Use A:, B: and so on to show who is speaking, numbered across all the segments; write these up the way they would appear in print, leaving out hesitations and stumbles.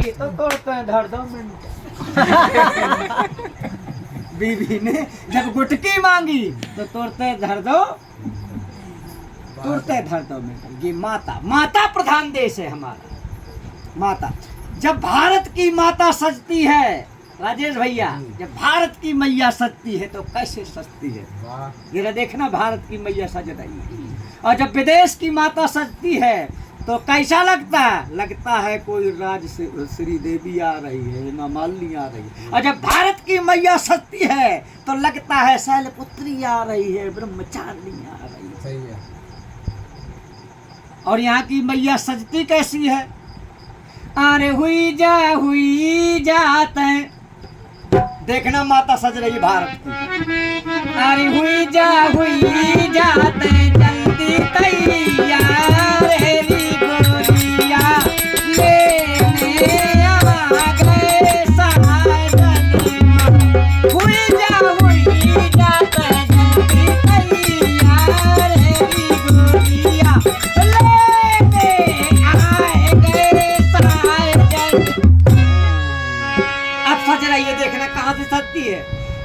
A: मांगी तो तोड़ते हैं धर 2 मिनट। बीवी ने जब गुटकी मांगी तो तोड़ते धर 2 मिनट। ये माता प्रधान देश है हमारा। माता, जब भारत की माता सजती है राजेश भैया, जब भारत की मैया सजती है तो कैसे सजती है, जरा देखना भारत की मैया सज रही है। और जब विदेश की माता सजती है तो कैसा लगता है कोई राज श्री देवी आ रही है, हेमा मालिनी आ रही है। और जब भारत की मैया सजती है तो लगता है शैलपुत्री आ रही है, ब्रह्मचारिणी आ रही है।
B: सही है।
A: और यहाँ की मैया सजती कैसी है? अरे हुई जाते, देखना माता सज रही भारत की। अरे हुई जाते जल्दी तैयार हेरी गोरिया लेने आ गए साजन। हुई जाते जल्दी तैयार हेरी गोरिया लेने आए गए साजन। अब सज रही है, देखना कहाँ से सजती है।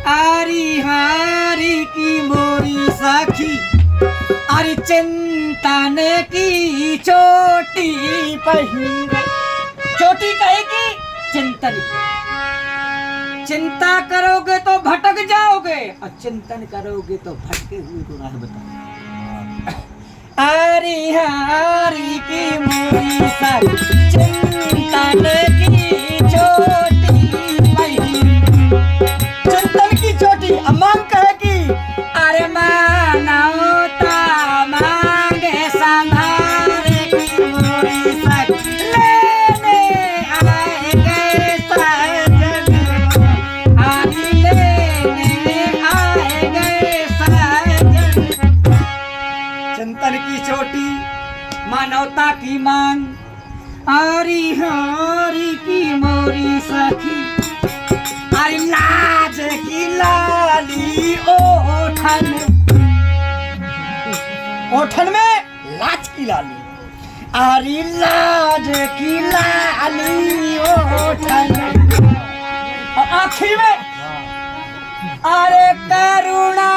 A: आरी हारी की मोरी सखी, अरे चिंतन की चोटी पहिरे। चोटी कहेगी चिंतन, चिंता करोगे तो भटक जाओगे और चिंतन करोगे तो भटके हुए को राह बताओ। आरी हारी की मोरी सखी, चिंतन की चोटी पहिरे। चिंतन की चोटी अमन कहेगी, अरे मानवता मांगे संभारे की मोरी सखी लेने आए गए साजन। अरे लेने आए गए साजन। चिंतन की चोटी, मानवता की मांग, आरी हारी की मोरी सखी, अरे लाज की लाली ओठन में लाज की लाली, अरे लाज की लाली ओठन और आँखी में अरे करुणा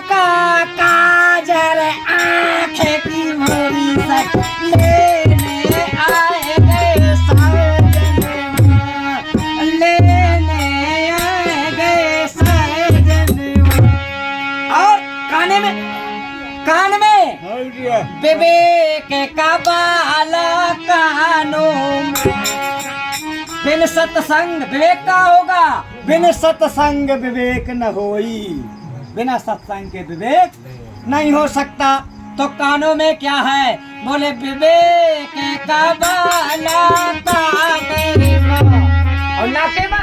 A: का काजल आँखें की मोरी सखी लेने आए गए साजन। लेने आए गए साजन। और कान में विवेक का बाला कानों में। बिन सत्संग विवेक का होगा, बिन सत्संग विवेक न होई। बिना सत्संग के विवेक नहीं हो सकता। तो कानों में क्या है? बोले विवेक का बाला कानों में। और नाके में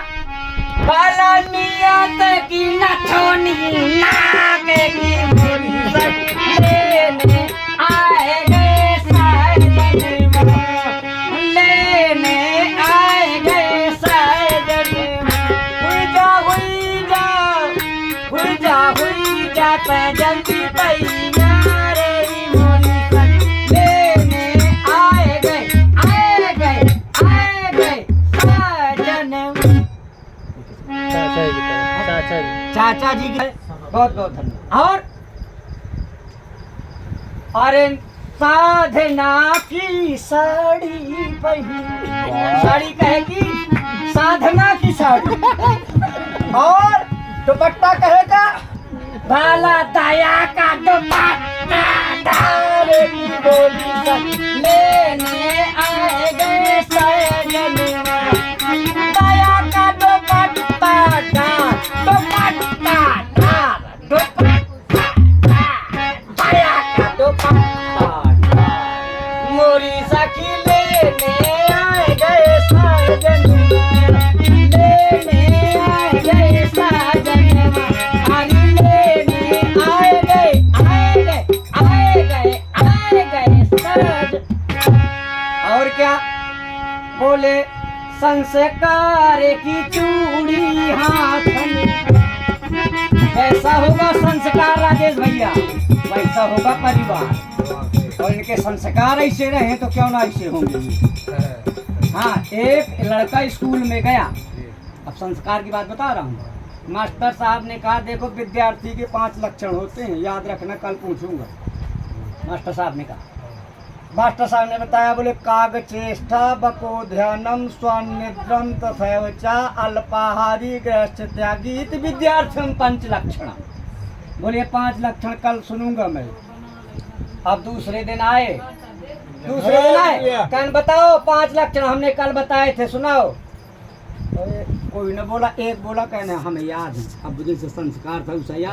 A: बाला नियत की नथोनी नाके की मोरी सखी लेने आए गए साजन। लेने आए गए साजन। हुई जा जल्दी तैयार मोरी सखी लेने आए गए साजन। चाचा जी की बहुत बहुत धन्यवाद। और अरे साधना की साड़ी पहनी, साड़ी कहेगी साधना की साड़ी। और दुपट्टा कहेगा बाला दया का दुपट्टा डालेगी बोली सखी लेने आए गए साजन। दया का दुपट्टा डाल, दुपट्टा डाल, दुपट्टा डाल, दया का दुपट्टा डाल। मोरी सखी लेने आए गए साजन। लेने आए गए साजन। अरे लेने आए गए साजन। और क्या बोले? संस्कार की चूड़ी हाथ में। ऐसा होगा संस्कार राजेश भैया, वैसा होगा परिवार। और इनके संस्कार ऐसे रहे तो क्यों ना ऐसे होंगे। हाँ, एक लड़का स्कूल में गया, अब संस्कार की बात बता रहा हूँ। मास्टर साहब ने कहा देखो विद्यार्थी के 5 लक्षण होते हैं, याद रखना, कल पूछूंगा। मास्टर साहब ने कहा, मास्टर साहब ने बताया, बोले कागचेष्टा बको ध्यानम स्वनिद्रम तथैव च अल्पाहारी गृहस्थ त्यागी इति विद्यार्थी 5 लक्षण। बोले 5 लक्षण कल सुनूंगा मैं। अब दूसरे दिन आए, कहन बताओ 5 लक्षण हमने कल बताए थे, सुनाओ। कोई न बोला, एक बोला, कहने हमें याद है, अब जैसे संस्कार था उसे याद